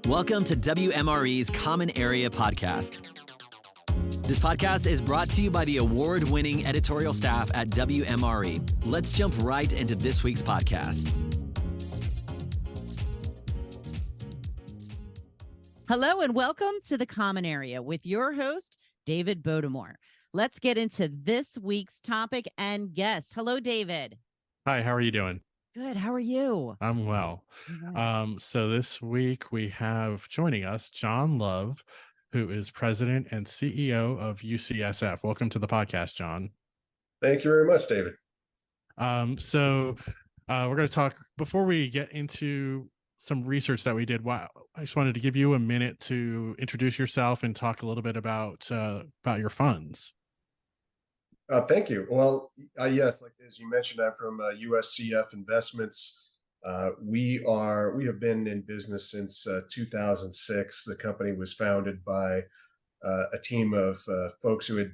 Welcome to WMRE's Common Area Podcast. This podcast is brought to you by the award-winning editorial staff at WMRE. Let's jump right into this week's podcast. Hello and welcome to the Common Area with your host, David Bodamer. Let's get into this week's topic and guest. Hello, David. Hi, how are you doing? Good. How are you? I'm well. So this week we have joining us John Love, who is president and CEO of USCF. Welcome to the podcast, John. Thank you very much, David. So we're going to talk before we get into some research that we did. Wow, I just wanted to give you a minute to introduce yourself and talk a little bit about your funds. Thank you. Well, yes, like as you mentioned, I'm from USCF Investments. We have been in business since 2006. The company was founded by a team of folks who had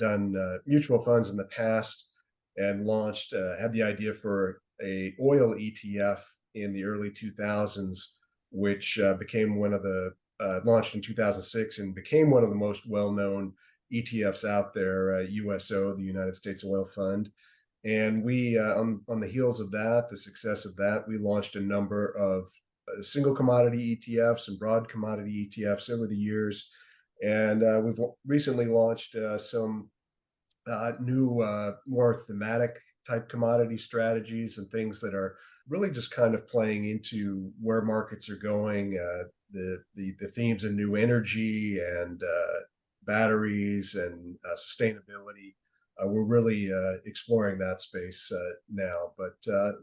done mutual funds in the past and had the idea for a oil ETF in the early 2000s, which became launched in 2006 and became one of the most well-known ETFs out there, USO, the United States Oil Fund. And we, on the heels of that, the success of that, we launched a number of single commodity ETFs and broad commodity ETFs over the years. And we've recently launched some new, more thematic type commodity strategies and things that are really just kind of playing into where markets are going, the themes of new energy and batteries and sustainability. We're really exploring that space now, but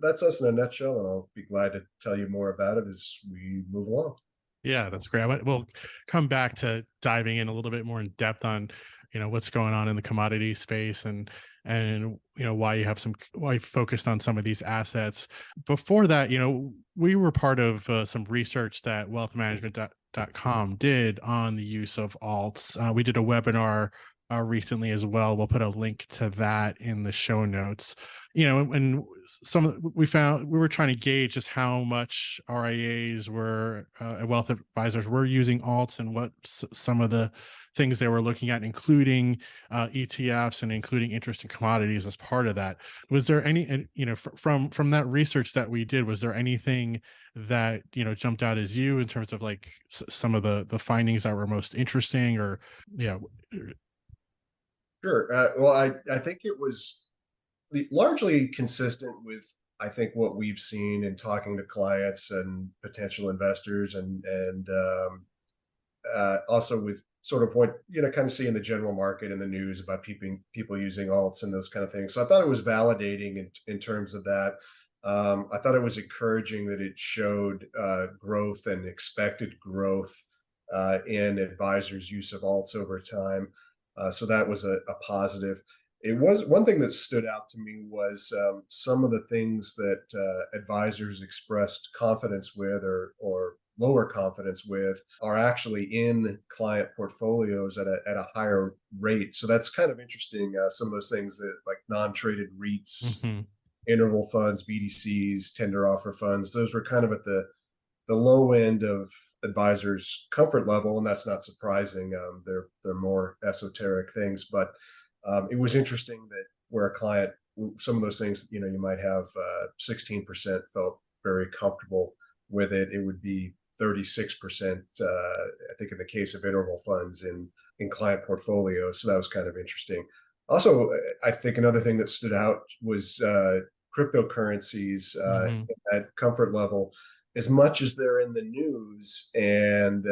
that's us in a nutshell, and I'll be glad to tell you more about it as we move along. Yeah, that's great. We'll come back to diving in a little bit more in depth on, what's going on in the commodity space and why you focused on some of these assets. Before that, we were part of some research that wealthmanagement.com did on the use of alts. We did a webinar recently as well. We'll put a link to that in the show notes. And we were trying to gauge just how much RIAs wealth advisors were using alts and what some of the things they were looking at, including ETFs and including interest in commodities as part of that. Was there any, from that research that we did, was there anything that, jumped out as you in terms of like some of the findings that were most interesting or, Sure. Well, I think it was largely consistent with, I think, what we've seen in talking to clients and potential investors and also with sort of what, kind of see in the general market and the news about people using alts and those kind of things. So I thought it was validating in terms of that. I thought it was encouraging that it showed growth and expected growth in advisors' use of alts over time. So that was a positive. It was one thing that stood out to me was some of the things that advisors expressed confidence with or lower confidence with are actually in client portfolios at a higher rate. So that's kind of interesting. Some of those things that like non-traded REITs, interval funds, BDCs, tender offer funds, those were kind of at the low end of advisors' comfort level, and that's not surprising. They're more esoteric things, but it was interesting that where a client, some of those things, you might have 16% felt very comfortable with it. It would be 36%, I think, in the case of interval funds in client portfolios. So that was kind of interesting. Also, I think another thing that stood out was cryptocurrencies at comfort level. As much as they're in the news and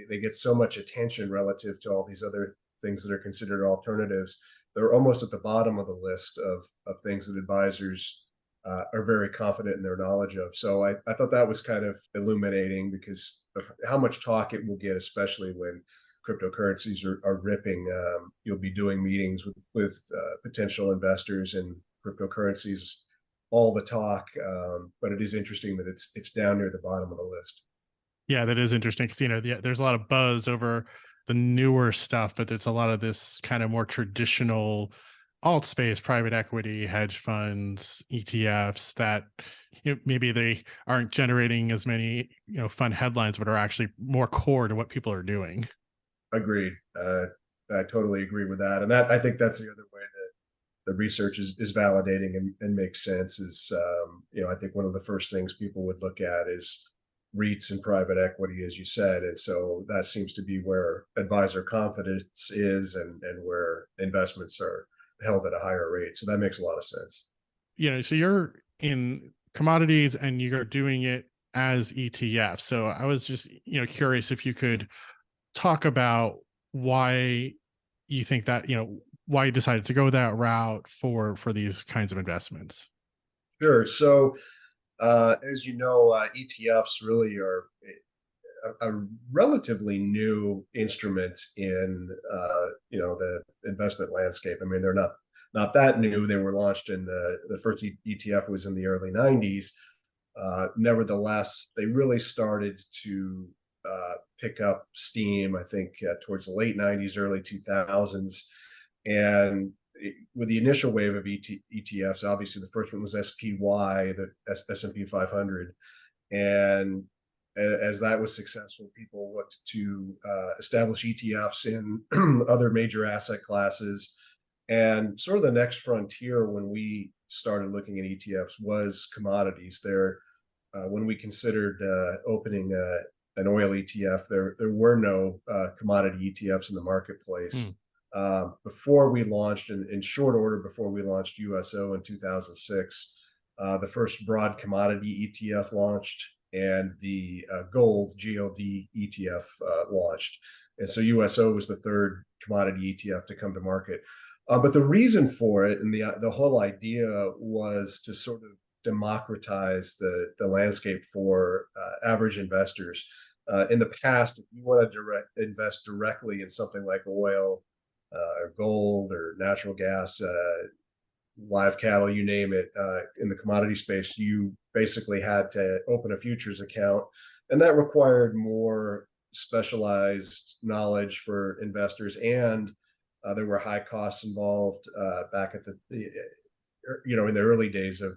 they get so much attention relative to all these other things that are considered alternatives, they're almost at the bottom of the list of things that advisors are very confident in their knowledge of. So I thought that was kind of illuminating because of how much talk it will get, especially when cryptocurrencies are ripping. You'll be doing meetings with potential investors in cryptocurrencies, all the talk, but it is interesting that it's down near the bottom of the list. Yeah, that is interesting because there's a lot of buzz over the newer stuff, but there's a lot of this kind of more traditional alt space, private equity, hedge funds, ETFs that maybe they aren't generating as many fun headlines, but are actually more core to what people are doing. Agreed. I totally agree with that, and that I think that's the other way that the research is validating and makes sense. Is I think one of the first things people would look at is REITs and private equity, as you said, and so that seems to be where advisor confidence is, and where investments are held at a higher rate. So that makes a lot of sense. So you're in commodities and you're doing it as ETF. So I was just curious if you could talk about why you think that why you decided to go that route for these kinds of investments. Sure. So as you know, ETFs really are a relatively new instrument in the investment landscape. I mean, they're not that new. They were launched in the first ETF was in the early 90s. Nevertheless, they really started to pick up steam, I think, towards the late 90s, early 2000s. And with the initial wave of ETFs, obviously the first one was SPY, the S&P 500. And as that was successful, people looked to establish ETFs in other major asset classes. And sort of the next frontier when we started looking at ETFs was commodities. When we considered opening an oil ETF, there were no commodity ETFs in the marketplace. Before we launched, in short order, before we launched USO in 2006, the first broad commodity ETF launched, and the gold GLD ETF launched. And so USO was the third commodity ETF to come to market. But the reason for it, and the whole idea, was to sort of democratize the landscape for average investors. In the past, if you want to invest directly in something like oil, or gold, or natural gas, live cattle, you name it, in the commodity space, you basically had to open a futures account, and that required more specialized knowledge for investors, and there were high costs involved back at in the early days of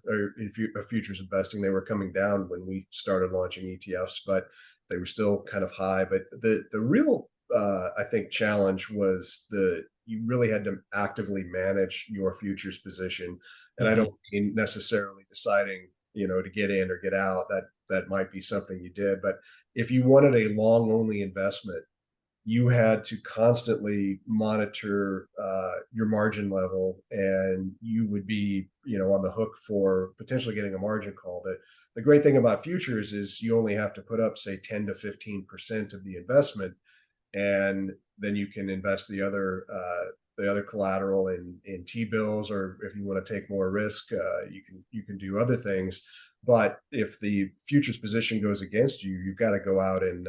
futures investing. They were coming down when we started launching ETFs, but they were still kind of high. But the real I think challenge was you really had to actively manage your futures position. And I don't mean necessarily deciding, to get in or get out. That might be something you did. But if you wanted a long only investment, you had to constantly monitor your margin level, and you would be, on the hook for potentially getting a margin call. The great thing about futures is you only have to put up, say, 10 to 15% of the investment, and then you can invest the other collateral in T-bills, or if you want to take more risk, you can do other things. But if the futures position goes against you, you've got to go out and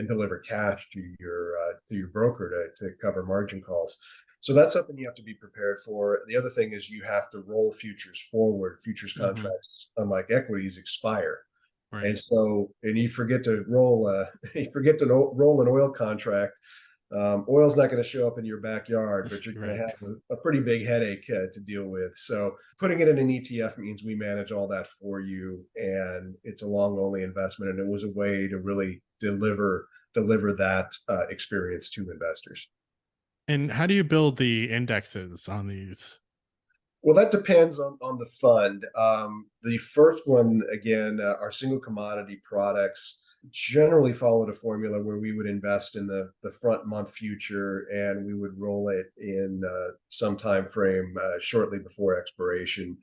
deliver cash to your broker to cover margin calls. So that's something you have to be prepared for. The other thing is you have to roll futures forward. Futures contracts, unlike equities, expire. Right. And so, you forget to roll roll an oil contract. Oil's not going to show up in your backyard, but you're going to have a pretty big headache to deal with. So putting it in an ETF means we manage all that for you, and it's a long only investment. And it was a way to really deliver that experience to investors. And how do you build the indexes on these? Well, that depends on the fund. The first one, again, our single commodity products generally followed a formula where we would invest in the front month future, and we would roll it in some time frame shortly before expiration.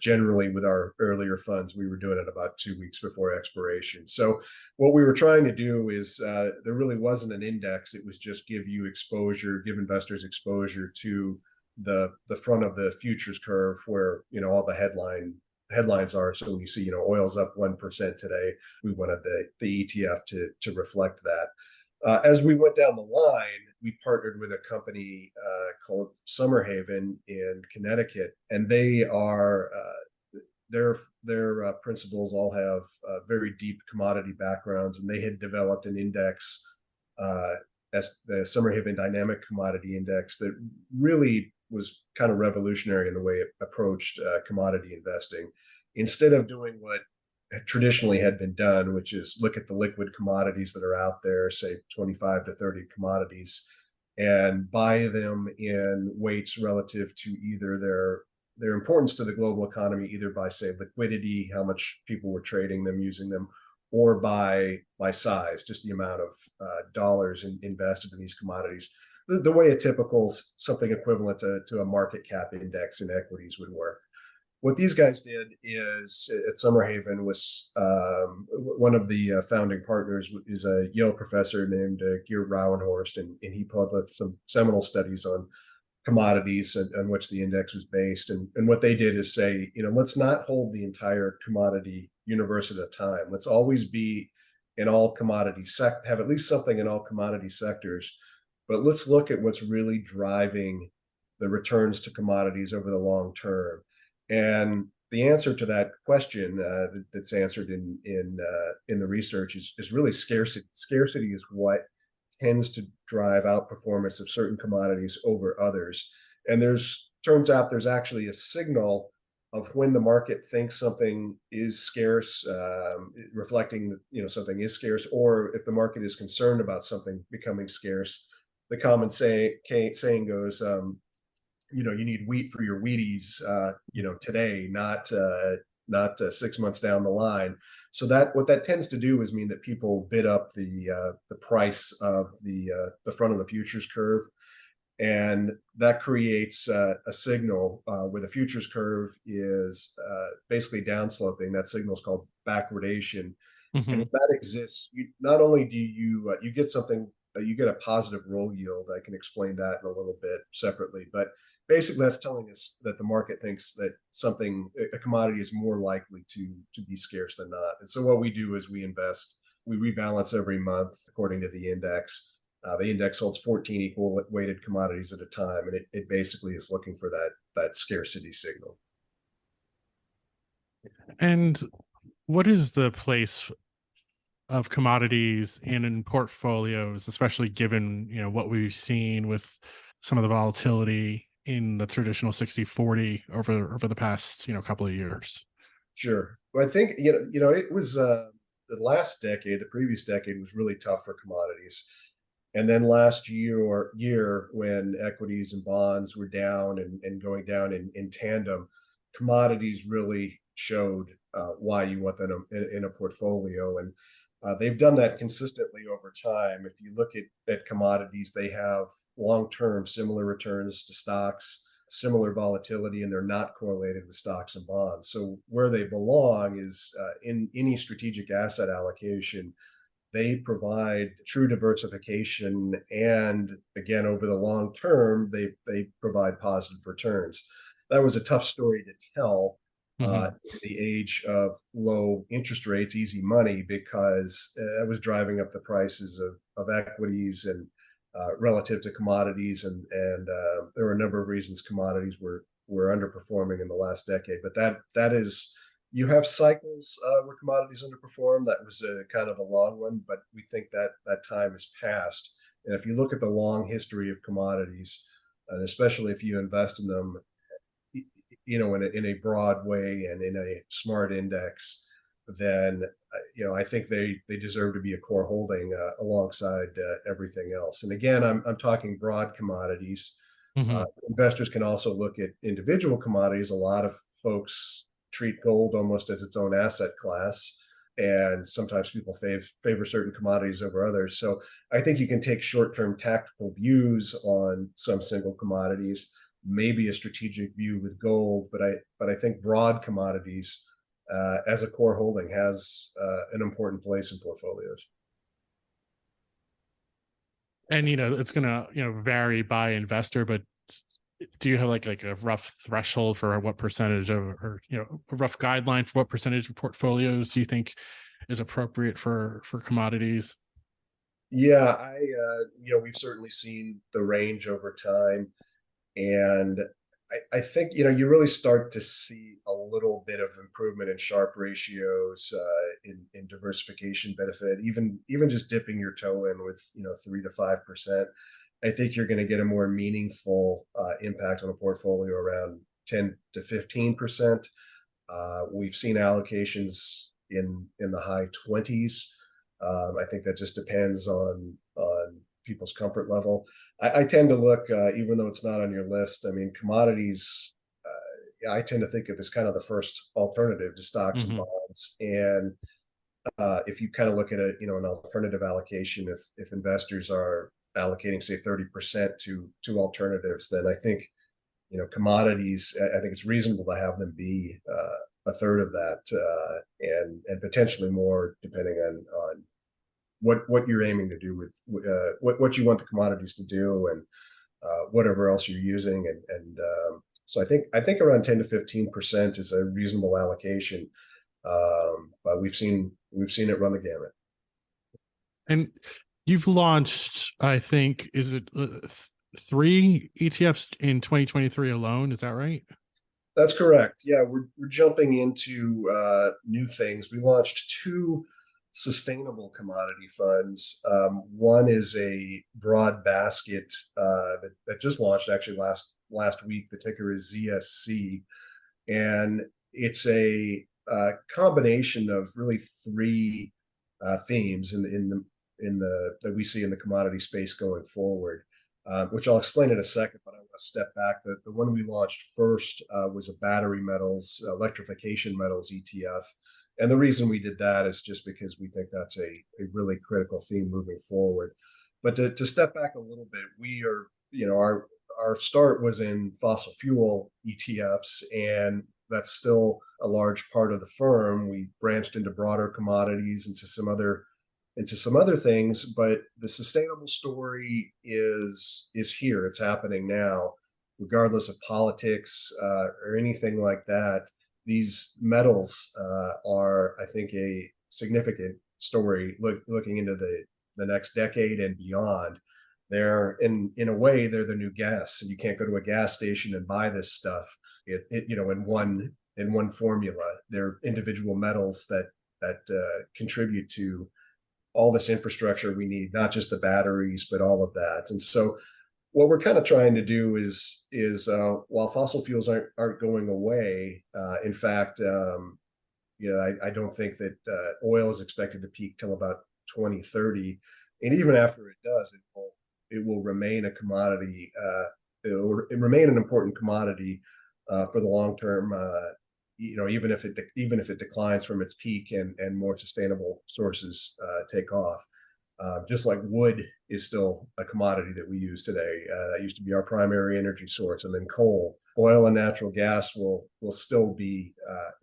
Generally, with our earlier funds, we were doing it about 2 weeks before expiration. So what we were trying to do is there really wasn't an index. It was just give investors exposure to the front of the futures curve, where all the headlines are. So when you see oil's up 1% today, we wanted the ETF to reflect that. As we went down the line, we partnered with a company called Summerhaven in Connecticut, and they are their principals all have very deep commodity backgrounds, and they had developed an index, as the Summerhaven Dynamic Commodity Index, that really was kind of revolutionary in the way it approached commodity investing. Instead of doing what traditionally had been done, which is look at the liquid commodities that are out there, say 25 to 30 commodities, and buy them in weights relative to either their importance to the global economy, either by, say, liquidity, how much people were trading them, using them, or by size, just the amount of dollars invested in these commodities. The way a typical something equivalent to a market cap index in equities would work. What these guys did is at Summerhaven was one of the founding partners is a Yale professor named Geert Rauwenhorst, and he published some seminal studies on commodities on which the index was based. And what they did is say, let's not hold the entire commodity universe at a time. Let's always be in all commodity have at least something in all commodity sectors, but let's look at what's really driving the returns to commodities over the long term. And the answer to that question that's answered in the research is really scarcity. Scarcity is what tends to drive outperformance of certain commodities over others. And turns out there's actually a signal of when the market thinks something is scarce, reflecting that something is scarce, or if the market is concerned about something becoming scarce. The common saying goes, you need wheat for your Wheaties, today, not 6 months down the line. So what that tends to do is mean that people bid up the price of the front of the futures curve, and that creates a signal where the futures curve is basically downsloping. That signal is called backwardation, and if that exists, not only do you get something, you get a positive roll yield. I can explain that in a little bit separately, but basically that's telling us that the market thinks that a commodity is more likely to be scarce than not. And so what we do is we rebalance every month according to the index. The index holds 14 equal weighted commodities at a time, and it basically is looking for that scarcity signal. And what is the place of commodities in portfolios, especially given what we've seen with some of the volatility in the traditional 60-40 over the past couple of years? Sure. Well, I think it was the last decade. The previous decade was really tough for commodities, and then last year when equities and bonds were down and going down in tandem, commodities really showed why you want them in a portfolio. And they've done that consistently over time. If you look at commodities, they have long-term similar returns to stocks, similar volatility, and they're not correlated with stocks and bonds. So where they belong is in any strategic asset allocation. They provide true diversification, and again, over the long term, they provide positive returns. That was a tough story to tell in the age of low interest rates, easy money, because it was driving up the prices of equities and relative to commodities, and there were a number of reasons commodities were underperforming in the last decade. But that is, you have cycles where commodities underperform. That was kind of a long one, but we think that time has passed. And if you look at the long history of commodities, and especially if you invest in them, in a broad way and in a smart index, then I think they deserve to be a core holding alongside everything else. And again, I'm talking broad commodities. Investors can also look at individual commodities. A lot of folks treat gold almost as its own asset class, and sometimes people favor certain commodities over others. So I think you can take short-term tactical views on some single commodities, maybe a strategic view with gold, but I think broad commodities as a core holding has an important place in portfolios. And it's gonna vary by investor, but do you have like a rough threshold for what percentage of, or a rough guideline for what percentage of portfolios do you think is appropriate for commodities? Yeah, we've certainly seen the range over time, and I think you really start to see a little bit of improvement in Sharpe ratios in diversification benefit, even just dipping your toe in with 3 to 5%. I think you're going to get a more meaningful impact on a portfolio around 10 to 15%. We've seen allocations in the high 20s. I think that just depends on people's comfort level. I tend to look, even though it's not on your list, I mean, commodities, I tend to think of as kind of the first alternative to stocks and bonds. And if you kind of look at an alternative allocation, if investors are allocating, say, 30% to alternatives, then I think, commodities, I think it's reasonable to have them be a third of that, and potentially more, depending on what you're aiming to do with what you want the commodities to do, and whatever else you're using. And so I think around 10 to 15% is a reasonable allocation. But we've seen it run the gamut. And you've launched, I think, is it 3 ETFs in 2023 alone? Is that right? That's correct. Yeah, we're jumping into new things. We launched 2 sustainable commodity funds. One is a broad basket that just launched actually last week. The ticker is ZSC, and it's a combination of really 3 themes that we see in the commodity space going forward, which I'll explain in a second. But I want to step back. The one we launched first was a battery metals, electrification metals ETF. And the reason we did that is just because we think that's a really critical theme moving forward. But to step back a little bit, we are, our start was in fossil fuel ETFs, and that's still a large part of the firm. We branched into broader commodities, into some other things, but the sustainable story is here. It's happening now, regardless of politics or anything like that. These metals are, I think, a significant story looking into the next decade and beyond. They're in a way, they're the new gas, and you can't go to a gas station and buy this stuff in one formula. They're individual metals that contribute to all this infrastructure we need, not just the batteries, but all of that. And so what we're kind of trying to do is while fossil fuels aren't going away, in fact, I don't think that oil is expected to peak till about 2030, and even after it does, it will remain a commodity. It will remain an important commodity for the long term. Even if it declines from its peak and more sustainable sources take off. Just like wood is still a commodity that we use today. That used to be our primary energy source, and then coal, oil, and natural gas will still be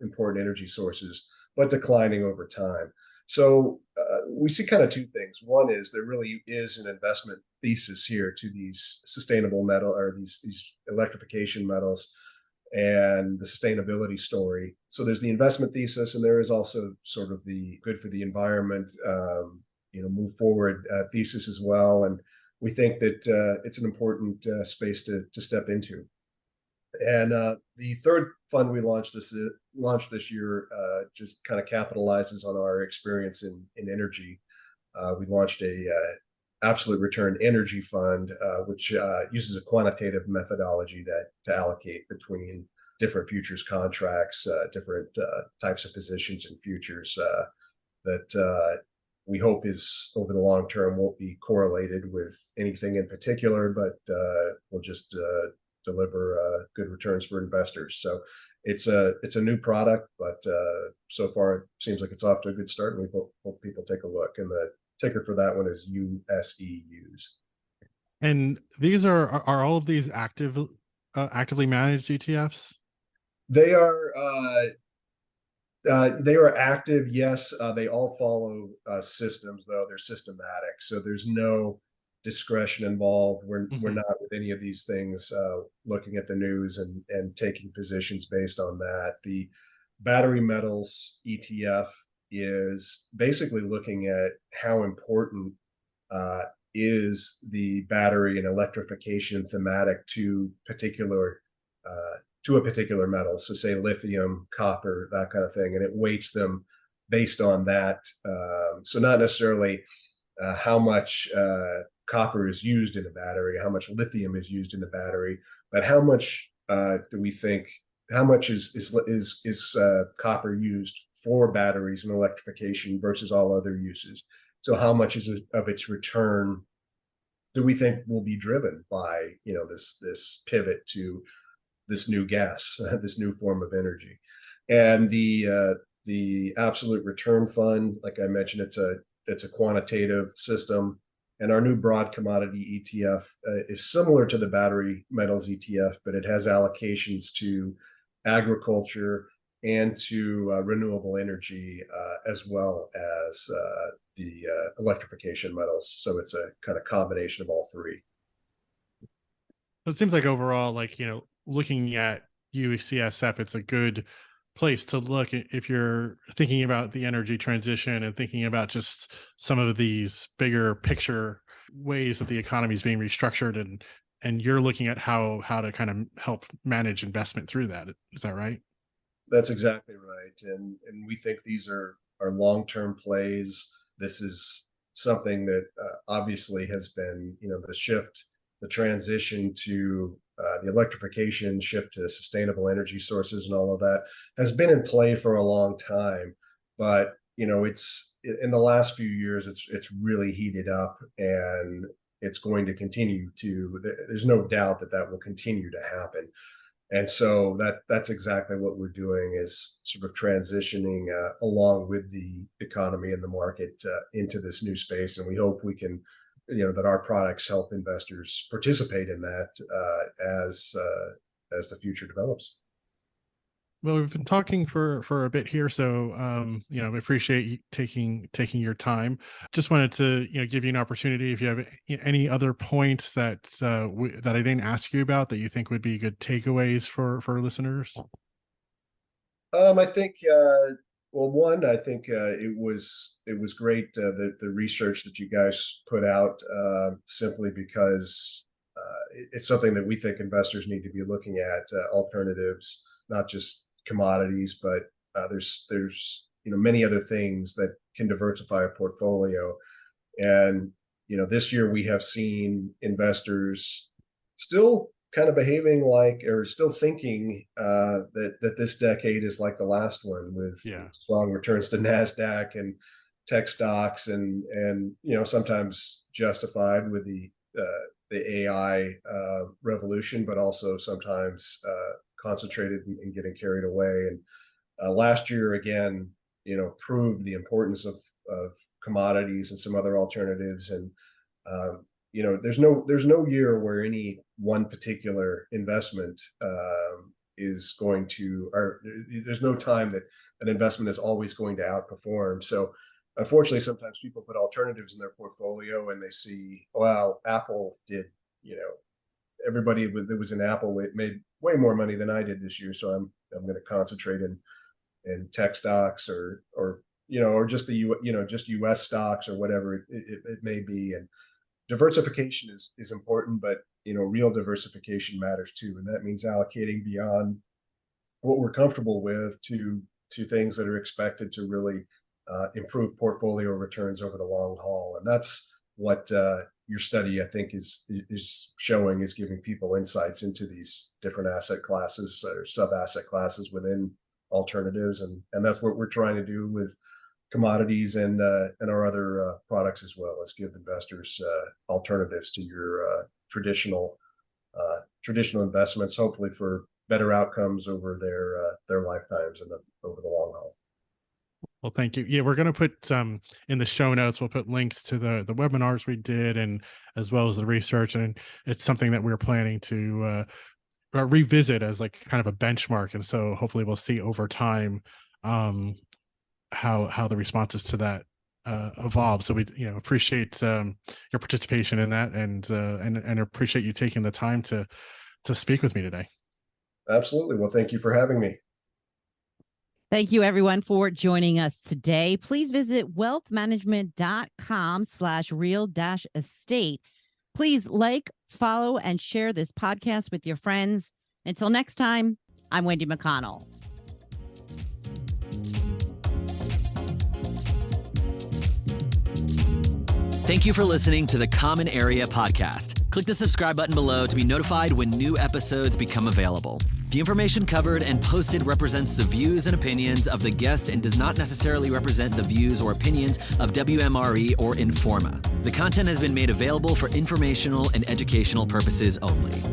important energy sources, but declining over time. So we see kind of 2 things. One is there really is an investment thesis here to these sustainable metal, or these electrification metals, and the sustainability story. So there's the investment thesis, and there is also sort of the good for the environment, move forward thesis as well. And we think that it's an important space to step into. And the third fund we launched this year just kind of capitalizes on our experience in energy. We launched a absolute return energy fund, which uses a quantitative methodology to allocate between different futures contracts, different types of positions in futures that we hope is over the long term won't be correlated with anything in particular, but will just deliver good returns for investors. So it's a new product, but so far it seems like it's off to a good start, and we hope people take a look. And the ticker for that one is USEUs. And these are all of these actively managed ETFs? They are active, yes. They all follow systems, though. They're systematic, so there's no discretion involved. We're not with any of these things looking at the news and taking positions based on that. The battery metals ETF is basically looking at how important is the battery and electrification thematic to a particular metal. So say lithium, copper, that kind of thing, and it weights them based on that. So not necessarily how much copper is used in a battery, how much lithium is used in a battery, but how much do we think? How much is copper used for batteries and electrification versus all other uses? So how much of its return do we think will be driven by this pivot to this new gas, this new form of energy? And the absolute return fund, like I mentioned, it's a quantitative system, and our new broad commodity ETF is similar to the battery metals ETF, but it has allocations to agriculture and to renewable energy, as well as the electrification metals. So it's a kind of combination of all three. So it seems like overall, looking at USCF, it's a good place to look if you're thinking about the energy transition and thinking about just some of these bigger picture ways that the economy is being restructured, and you're looking at how to kind of help manage investment through that. Is that right? That's exactly right. And we think these are long-term plays. This is something that obviously has been, the transition to the electrification, shift to sustainable energy sources and all of that has been in play for a long time. But, it's in the last few years, it's really heated up, and it's going to continue to, there's no doubt that will continue to happen. And so that's exactly what we're doing, is sort of transitioning along with the economy and the market into this new space. And we hope we can, that our products help investors participate in that as the future develops. Well, we've been talking for a bit here, so we appreciate you taking your time. Just wanted to give you an opportunity if you have any other points that that I didn't ask you about that you think would be good takeaways for listeners. I think one, I think it was great, the research that you guys put out, simply because it's something that we think investors need to be looking at, alternatives, not just commodities, but there's many other things that can diversify a portfolio. And this year we have seen investors still kind of behaving like, or still thinking that this decade is like the last one, with strong returns to NASDAQ and tech stocks, and sometimes justified with the AI revolution, but also sometimes concentrated and getting carried away. And last year again, proved the importance of commodities and some other alternatives. And there's no year where any one particular investment is going to, or there's no time that an investment is always going to outperform. So unfortunately, sometimes people put alternatives in their portfolio and they see, wow, Apple did, everybody that was in Apple made way more money than I did this year, so I'm going to concentrate in tech stocks or just just US stocks or whatever it may be. And diversification is important, but real diversification matters too, and that means allocating beyond what we're comfortable with to things that are expected to really improve portfolio returns over the long haul. And that's what your study, I think, is showing, is giving people insights into these different asset classes or sub-asset classes within alternatives. And that's what we're trying to do with commodities and our other products as well, as give investors alternatives to your traditional investments, hopefully for better outcomes over their lifetimes and over the long haul. Well, thank you. Yeah, we're going to put in the show notes, we'll put links to the webinars we did, and as well as the research. And it's something that we're planning to revisit as like kind of a benchmark. And so hopefully we'll see over time how the responses to that evolve. So we appreciate your participation in that, and appreciate you taking the time to speak with me today. Absolutely. Well, thank you for having me. Thank you, everyone, for joining us today. Please visit wealthmanagement.com/real-estate. Please like, follow, and share this podcast with your friends. Until next time, I'm Wendy McConnell. Thank you for listening to the Common Area Podcast. Click the subscribe button below to be notified when new episodes become available. The information covered and posted represents the views and opinions of the guest and does not necessarily represent the views or opinions of WMRE or Informa. The content has been made available for informational and educational purposes only.